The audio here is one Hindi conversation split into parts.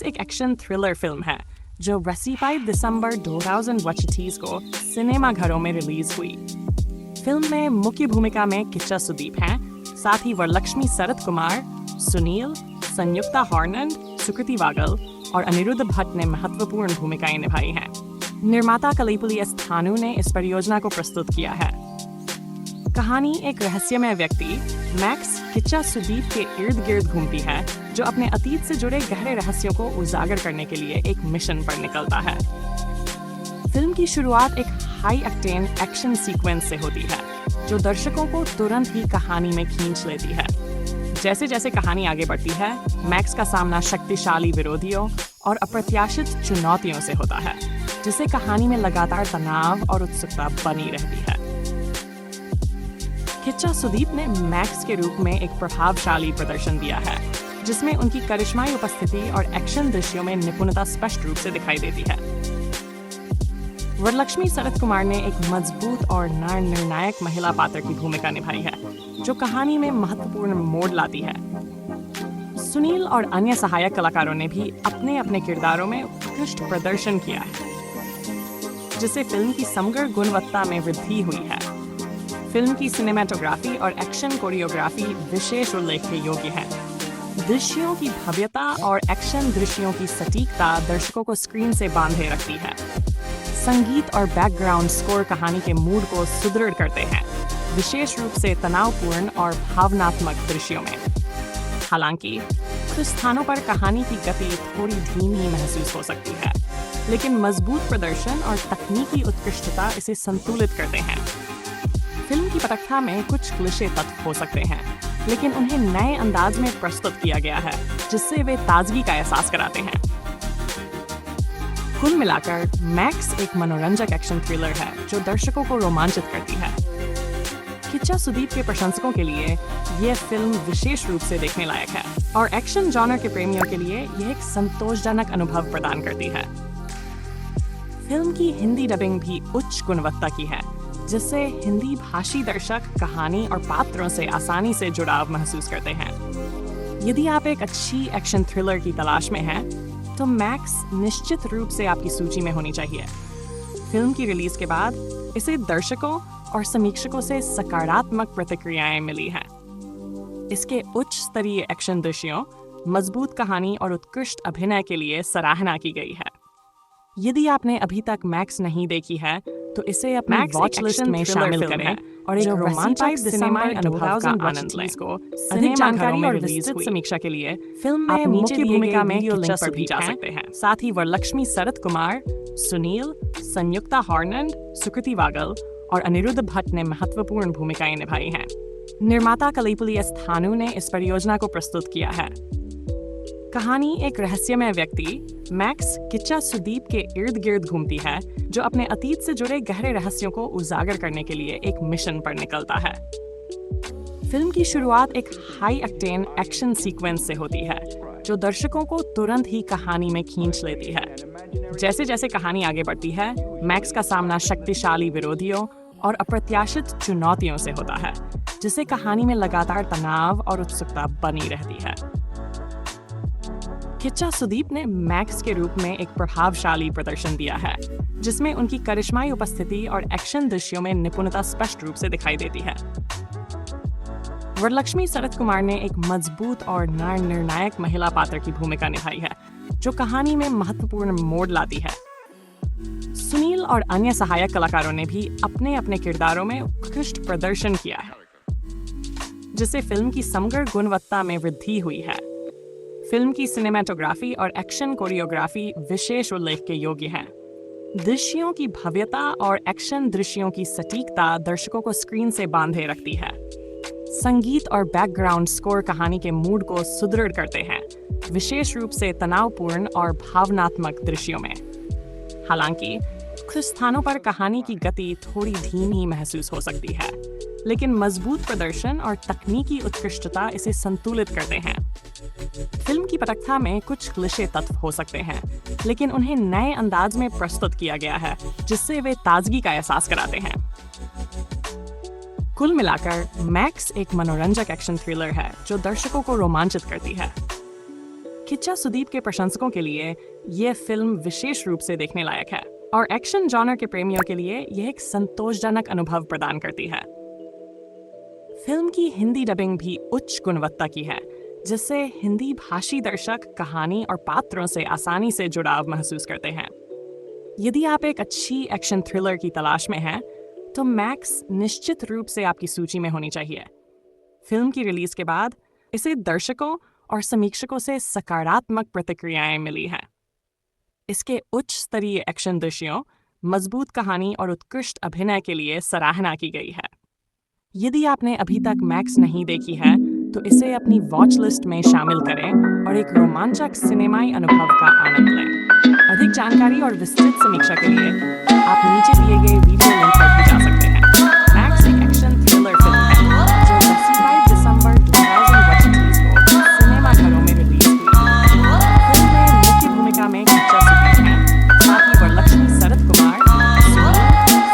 मैक्स एक एक्शन थ्रिलर फिल्म है जो 25 दिसंबर 2025 को सिनेमाघरों में रिलीज हुई। फिल्म में मुख्य भूमिका में किच्चा सुदीप हैं, साथ ही वरलक्ष्मी शरत कुमार, सुनील, संयुक्ता हॉर्नंड, सुकृति वागल और अनिरुद्ध भट्ट ने महत्वपूर्ण भूमिकाएं निभाई हैं। निर्माता कलईपुली एस थानू ने इस परियोजना को प्रस्तुत किया है। कहानी एक रहस्यमय व्यक्ति मैक्स किच्चा सुदीप के इर्द गिर्द घूमती है, जो अपने अतीत से जुड़े गहरे रहस्यों को उजागर करने के लिए एक मिशन पर निकलता है। फिल्म की शुरुआत एक हाई ऑक्टेन एक्शन सीक्वेंस से होती है, जो दर्शकों को तुरंत ही कहानी में खींच लेती है। जैसे जैसे कहानी आगे बढ़ती है, मैक्स का सामना शक्तिशाली विरोधियों और अप्रत्याशित चुनौतियों से होता है, जिससे कहानी में लगातार तनाव और उत्सुकता बनी रहती है। किच्चा सुदीप ने मैक्स के रूप में एक प्रभावशाली प्रदर्शन दिया है, जिसमें उनकी करिश्माई उपस्थिति और एक्शन दृश्यों में निपुणता स्पष्ट रूप से दिखाई देती है। वरलक्ष्मी शरत कुमार ने एक मजबूत और निर्णायक महिला पात्र की भूमिका निभाई है, जो कहानी में महत्वपूर्ण मोड़ लाती है। सुनील और अन्य सहायक कलाकारों ने भी अपने अपने किरदारों में उत्कृष्ट प्रदर्शन किया है, जिससे फिल्म की समग्र गुणवत्ता में वृद्धि हुई है। फिल्म की सिनेमेटोग्राफी और एक्शन कोरियोग्राफी विशेष उल्लेख के योग्य है। दृश्यों की भव्यता और एक्शन दृश्यों की सटीकता दर्शकों को स्क्रीन से बांधे रखती है। संगीत और बैकग्राउंड स्कोर कहानी के मूड को सुदृढ़ करते हैं, विशेष रूप से तनावपूर्ण और भावनात्मक दृश्यों में। हालांकि कुछ स्थानों पर कहानी की गति थोड़ी धीमी महसूस हो सकती है, लेकिन मजबूत प्रदर्शन और तकनीकी उत्कृष्टता इसे संतुलित करते हैं। फिल्म की पटकथा में कुछ क्लिशे तत्व हो सकते हैं, लेकिन उन्हें नए अंदाज में प्रस्तुत किया गया है, जिससे वे ताजगी का एहसास कराते हैं। कुल मिलाकर मैक्स एक मनोरंजक एक्शन थ्रिलर है, जो दर्शकों को रोमांचित करती है। किच्चा सुदीप के प्रशंसकों के लिए यह फिल्म विशेष रूप से देखने लायक है, और एक्शन जॉनर के प्रेमियों के लिए यह एक संतोषजनक अनुभव प्रदान करती है। फिल्म की हिंदी डबिंग भी उच्च गुणवत्ता की है, जिससे हिंदी भाषी दर्शक कहानी और पात्रों से आसानी से जुड़ाव महसूस करते हैं। यदि आप एक अच्छी एक्शन थ्रिलर की तलाश में हैं, तो मैक्स निश्चित रूप से आपकी सूची में होनी चाहिए। फिल्म की रिलीज के बाद इसे दर्शकों और समीक्षकों से सकारात्मक प्रतिक्रियाएं मिली हैं। इसके उच्च स्तरीय एक्शन दृश्यों, मजबूत कहानी और उत्कृष्ट अभिनय के लिए सराहना की गई है। यदि आपने अभी तक मैक्स नहीं देखी है, तो इसे अपनी वॉच लिस्ट में शामिल करें और एक रोमांचक सिनेमा अनुभव का आनंद लें। अधिक जानकारी और विस्तृत समीक्षा के लिए फिल्म में मुख्य भूमिका में किच्चा पर भी जा सकते हैं। साथ ही वरलक्ष्मी शरत कुमार, सुनील, संयुक्ता हॉर्नंड, सुकृति वागल और अनिरुद्ध भट्ट ने महत्वपूर्ण भूमिकाएं निभाई हैं। निर्माता कलईपुली एस थानू ने इस परियोजना को प्रस्तुत किया है। कहानी एक रहस्यमय व्यक्ति मैक्स किच्चा सुदीप के इर्द गिर्द घूमती है, जो अपने अतीत से जुड़े गहरे रहस्यों को उजागर करने के लिए एक मिशन पर निकलता है। फिल्म की शुरुआत एक हाई ऑक्टेन एक्शन सीक्वेंस से होती है, जो दर्शकों को तुरंत ही कहानी में खींच लेती है। जैसे जैसे कहानी आगे बढ़ती है, मैक्स का सामना शक्तिशाली विरोधियों और अप्रत्याशित चुनौतियों से होता है, जिससे कहानी में लगातार तनाव और उत्सुकता बनी रहती है। किच्चा सुदीप ने मैक्स के रूप में एक प्रभावशाली प्रदर्शन दिया है, जिसमें उनकी करिश्माई उपस्थिति और एक्शन दृश्यों में निपुणता स्पष्ट रूप से दिखाई देती है। वरलक्ष्मी शरत कुमार ने एक मजबूत और निर्णायक महिला पात्र की भूमिका निभाई है, जो कहानी में महत्वपूर्ण मोड़ लाती है। सुनील और अन्य सहायक कलाकारों ने भी अपने अपने किरदारों में उत्कृष्ट प्रदर्शन किया है, जिससे फिल्म की समग्र गुणवत्ता में वृद्धि हुई है। फिल्म की सिनेमेटोग्राफी और एक्शन कोरियोग्राफी विशेष उल्लेख के योग्य है। दृश्यों की भव्यता और एक्शन दृश्यों की सटीकता दर्शकों को स्क्रीन से बांधे रखती है। संगीत और बैकग्राउंड स्कोर कहानी के मूड को सुदृढ़ करते हैं, विशेष रूप से तनावपूर्ण और भावनात्मक दृश्यों में। हालांकि कुछ स्थानों पर कहानी की गति थोड़ी धीमी महसूस हो सकती है, लेकिन मजबूत प्रदर्शन और तकनीकी उत्कृष्टता इसे संतुलित करते हैं। फिल्म की पटकथा में कुछ क्लिशे तत्व हो सकते हैं, लेकिन उन्हें नए अंदाज में प्रस्तुत किया गया है, जिससे वे ताजगी का एहसास कराते हैं। कुल मिलाकर मैक्स एक मनोरंजक एक्शन थ्रिलर है, जो दर्शकों को रोमांचित करती है। किच्चा सुदीप के प्रशंसकों के लिए यह फिल्म विशेष रूप से देखने लायक है और एक्शन जॉनर के प्रेमियों के लिए यह एक संतोषजनक अनुभव प्रदान करती है। फिल्म की हिंदी डबिंग भी उच्च गुणवत्ता की है, जिससे हिंदी भाषी दर्शक कहानी और पात्रों से आसानी से जुड़ाव महसूस करते हैं। यदि आप एक अच्छी एक्शन थ्रिलर की तलाश में हैं, तो मैक्स निश्चित रूप से आपकी सूची में होनी चाहिए। फिल्म की रिलीज के बाद इसे दर्शकों और समीक्षकों से सकारात्मक प्रतिक्रियाएं मिली हैं। इसके उच्च स्तरीय एक्शन दृश्यों, मजबूत कहानी और उत्कृष्ट अभिनय के लिए सराहना की गई है। यदि आपने अभी तक मैक्स नहीं देखी है, तो इसे अपनी वॉच लिस्ट में शामिल करें और एक रोमांचक सिनेमाई अनुभव का आनंद लें। अधिक जानकारी और विस्तृत समीक्षा के लिए आप नीचे दिए गए वीडियो लिंक पर भी जा सकते हैं। मैक्स एक एक्शन थ्रिलर फिल्म है जो 25 दिसंबर 2025 को सिनेमाघरों में रिलीज हुई। फिल्म में मुख्य भूमिका में किच्चा सुदीप हैं, साथ ही वरलक्ष्मी शरद कुमार,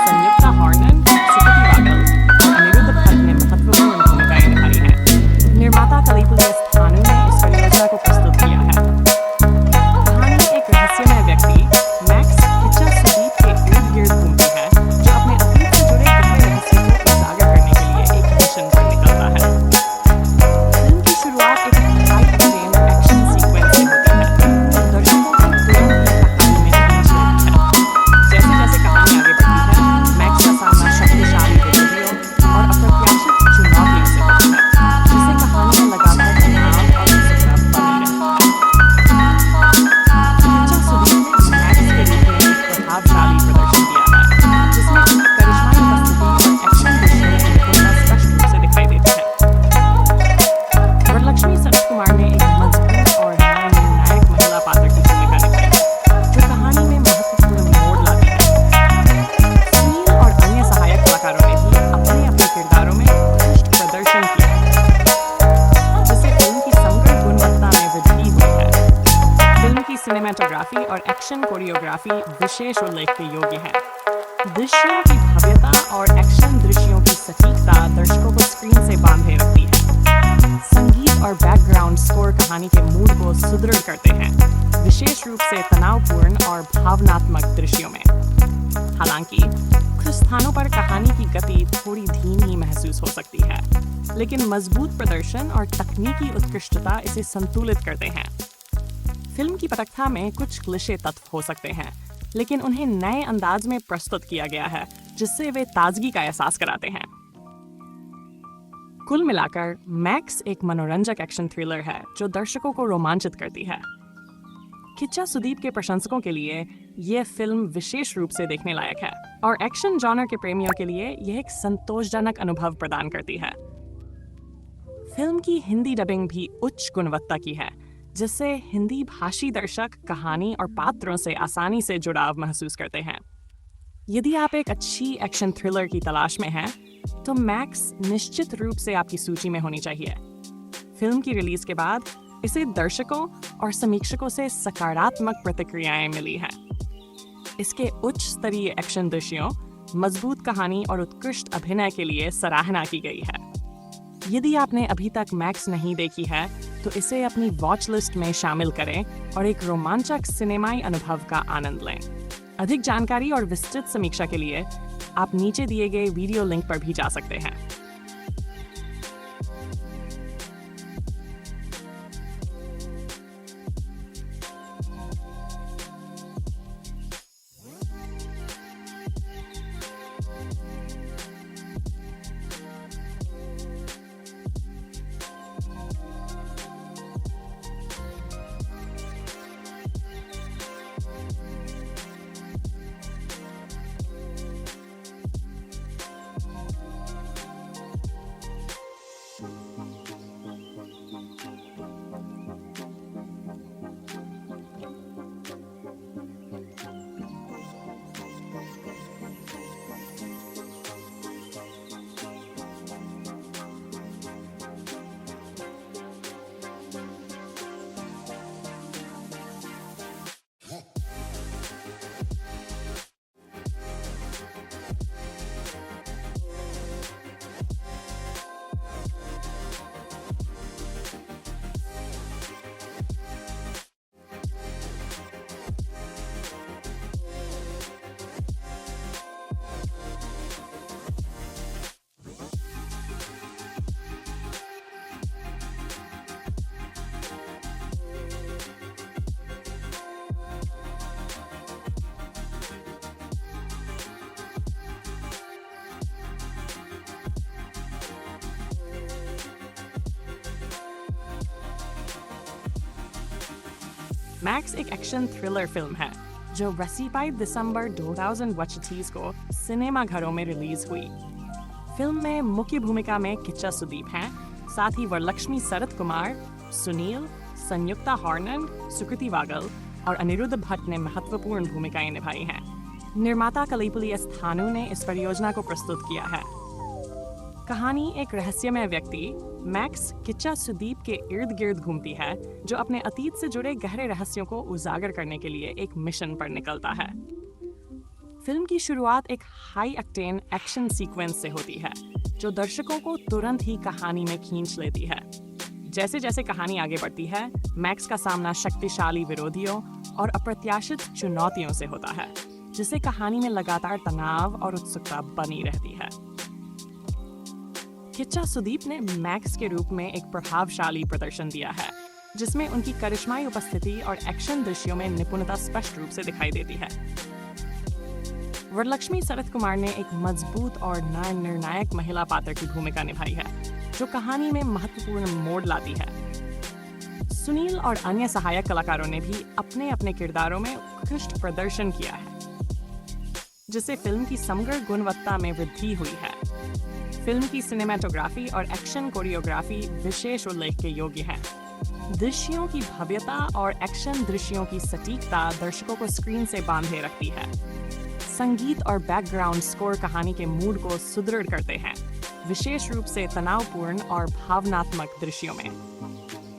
संयुक्ता हॉर्नन, सुकृति वागल और अनिरुद्ध भट्ट ने महत्वपूर्ण भूमिकाएं निभाई हैं। निर्माता कलीपुलिया स्थानु ने इस परियोजना को प्रस्तुत किया है। कहानी एक रहस्यमय व्यक्ति मैक्स किच्चा सुदीप के इर्द गिर्द घूमती है, जो अपने अतीत से जुड़े गहरे रहस्य को उजागर करने के लिए एक मिशन पर निकलता है। फिल्म की शुरुआत एक हाई फ्रेम एक्शन सीक्वेंस से होती है, जो दर्शकों को तुरंत ही कहानी में खींच लेती है। जैसे जैसे कहानी आगे बढ़ती है, मैक्स का सामना शक्तिशाली विरोधियों और अप्रत्याशित चुनौतियों से होता है, जिससे कहानी में लगातार तनाव और उत्सुकता बनी रहती है। किच्चा सुदीप ने मैक्स के रूप में एक प्रभावशाली प्रदर्शन किया है, जिसमें उनकी करिश्माई उपस्थिति और एक्शन दृश्यों में निपुणता स्पष्ट रूप से दिखाई देती है। वरलक्ष्मी शरद कुमार ने एक मजबूत और निर्णायक महिला पात्र की भूमिका निभाई, जो कहानी में महत्वपूर्ण मोड़ लाती है। सुनील और अन्य सहायक कलाकारों ने भी अपने अपने किरदारों में उत्कृष्ट प्रदर्शन किया, जिससे फिल्म की समग्र गुणवत्ता में वृद्धि हुई है। फिल्म की सिनेमेटोग्राफी और एक्शन कोरियोग्राफी विशेष उल्लेख के योग्य है। दृश्यों की भव्यता और एक्शन दृश्यों की सटीकता दर्शकों को स्क्रीन से बांधे रखती है। संगीत और बैकग्राउंड स्कोर कहानी के मूड को सुदृढ़ करते हैं, विशेष रूप से तनावपूर्ण और भावनात्मक दृश्यों में। हालांकि कुछ स्थानों पर कहानी की गति थोड़ी धीमी महसूस हो सकती है, लेकिन मजबूत प्रदर्शन और तकनीकी उत्कृष्टता इसे संतुलित करते हैं। फिल्म की पटकथा में कुछ क्लिशे तत्व हो सकते हैं, लेकिन उन्हें नए अंदाज में प्रस्तुत किया गया है, जिससे वे ताजगी का एहसास कराते हैं। कुल मिलाकर मैक्स एक मनोरंजक एक्शन थ्रिलर है जो दर्शकों को रोमांचित करती है। किच्चा सुदीप के प्रशंसकों के लिए यह फिल्म विशेष रूप से देखने लायक है और एक्शन जॉनर के प्रेमियों के लिए यह एक संतोषजनक अनुभव प्रदान करती है। फिल्म की हिंदी डबिंग भी उच्च गुणवत्ता की है, जिससे हिंदी भाषी दर्शक कहानी और पात्रों से आसानी से जुड़ाव महसूस करते हैं। यदि आप एक अच्छी एक्शन थ्रिलर की तलाश में हैं, तो मैक्स निश्चित रूप से आपकी सूची में होनी चाहिए। फिल्म की रिलीज के बाद इसे दर्शकों और समीक्षकों से सकारात्मक प्रतिक्रियाएं मिली हैं। इसके उच्च स्तरीय एक्शन दृश्यों, मजबूत कहानी और उत्कृष्ट अभिनय के लिए सराहना की गई है। यदि आपने अभी तक मैक्स नहीं देखी है, तो इसे अपनी वॉच लिस्ट में शामिल करें और एक रोमांचक सिनेमाई अनुभव का आनंद लें। अधिक जानकारी और विस्तृत समीक्षा के लिए आप नीचे दिए गए वीडियो लिंक पर भी जा सकते हैं। मैक्स एक एक्शन थ्रिलर फिल्म है जो 25 दिसंबर 2025 को सिनेमा घरों में रिलीज हुई। फिल्म में मुख्य भूमिका में किच्चा सुदीप हैं, साथ ही वरलक्ष्मी शरत कुमार, सुनील, संयुक्ता हॉर्नन, सुकृति वागल और अनिरुद्ध भट्ट ने महत्वपूर्ण भूमिकाएं निभाई हैं। निर्माता कलीपुली एस थानू ने इस परियोजना को प्रस्तुत किया है। कहानी एक रहस्यमय व्यक्ति मैक्स किच्चा सुदीप के इर्द गिर्द घूमती है, जो अपने अतीत से जुड़े गहरे रहस्यों को उजागर करने के लिए एक मिशन पर निकलता है। फिल्म की शुरुआत एक हाई ऑक्टेन एक्शन सीक्वेंस से होती है, जो दर्शकों को तुरंत ही कहानी में खींच लेती है। जैसे जैसे कहानी आगे बढ़ती है, मैक्स का सामना शक्तिशाली विरोधियों और अप्रत्याशित चुनौतियों से होता है, जिससे कहानी में लगातार तनाव और उत्सुकता बनी रहती है। किच्चा सुदीप ने मैक्स के रूप में एक प्रभावशाली प्रदर्शन दिया है, जिसमें उनकी करिश्माई उपस्थिति और एक्शन दृश्यों में निपुणता स्पष्ट रूप से दिखाई देती है। वरलक्ष्मी शरत कुमार ने एक मजबूत और निर्णायक महिला पात्र की भूमिका निभाई है, जो कहानी में महत्वपूर्ण मोड़ लाती है। सुनील और अन्य सहायक कलाकारों ने भी अपने अपने किरदारों में उत्कृष्ट प्रदर्शन किया है, जिससे फिल्म की समग्र गुणवत्ता में वृद्धि हुई है। फिल्म की सिनेमेटोग्राफी और एक्शन कोरियोग्राफी विशेष उल्लेख के योग्य है। दृश्यों की भव्यता और एक्शन दृश्यों की सटीकता दर्शकों को स्क्रीन से बांधे रखती है। संगीत और बैकग्राउंड स्कोर कहानी के मूड को सुदृढ़ करते हैं, विशेष रूप से तनावपूर्ण और भावनात्मक दृश्यों में।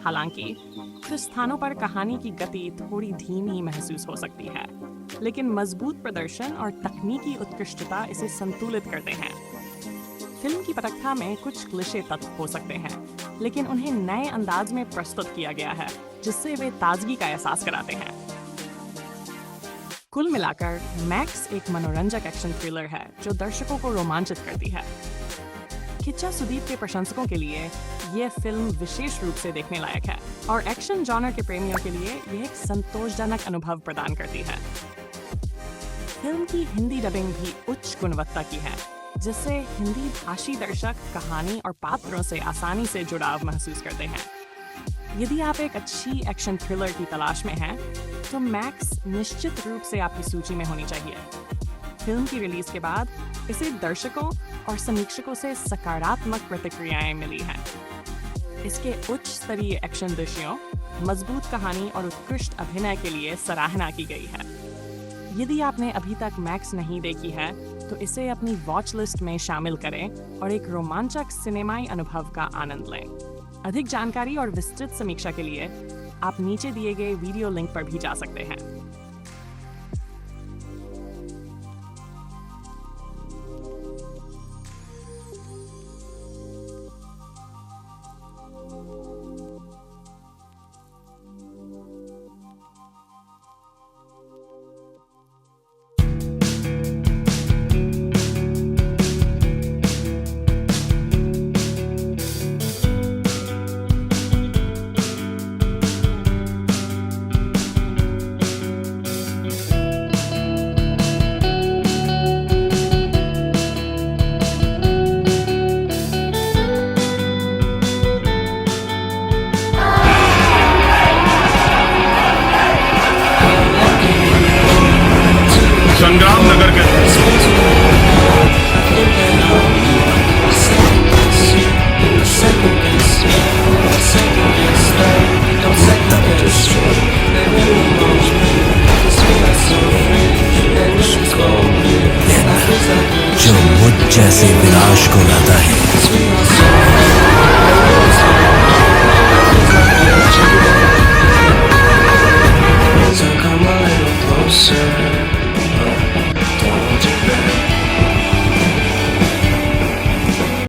हालांकि कुछ स्थानों पर कहानी की गति थोड़ी धीमी महसूस हो सकती है, लेकिन मजबूत प्रदर्शन और तकनीकी उत्कृष्टता इसे संतुलित करते हैं। फिल्म की पटकथा में कुछ क्लिशे तत्व हो सकते हैं, लेकिन उन्हें नए अंदाज में प्रस्तुत किया गया है, जिससे वे ताजगी का एहसास कराते हैं। कुल मिलाकर मैक्स एक मनोरंजक एक्शन थ्रिलर है जो दर्शकों को रोमांचित करती है। किच्चा सुदीप के प्रशंसकों के लिए यह फिल्म विशेष रूप से देखने लायक है और एक्शन जॉनर के प्रेमियों के लिए यह एक संतोषजनक अनुभव प्रदान करती है। फिल्म की हिंदी डबिंग भी उच्च गुणवत्ता की है, जिससे हिंदी भाषी दर्शक कहानी और पात्रों से आसानी से जुड़ाव महसूस करते हैं। यदि आप एक अच्छी एक्शन थ्रिलर की तलाश में हैं, तो मैक्स निश्चित रूप से आपकी सूची में होनी चाहिए। फिल्म की रिलीज के बाद इसे दर्शकों और समीक्षकों से सकारात्मक प्रतिक्रियाएं मिली हैं। इसके उच्च स्तरीय एक्शन दृश्यों, मजबूत कहानी और उत्कृष्ट अभिनय के लिए सराहना की गई है। यदि आपने अभी तक मैक्स नहीं देखी है, तो इसे अपनी वॉच लिस्ट में शामिल करें और एक रोमांचक सिनेमाई अनुभव का आनंद लें। अधिक जानकारी और विस्तृत समीक्षा के लिए आप नीचे दिए गए वीडियो लिंक पर भी जा सकते हैं। संग्राम नगर के जो मुझ जैसे विनाश को लाता है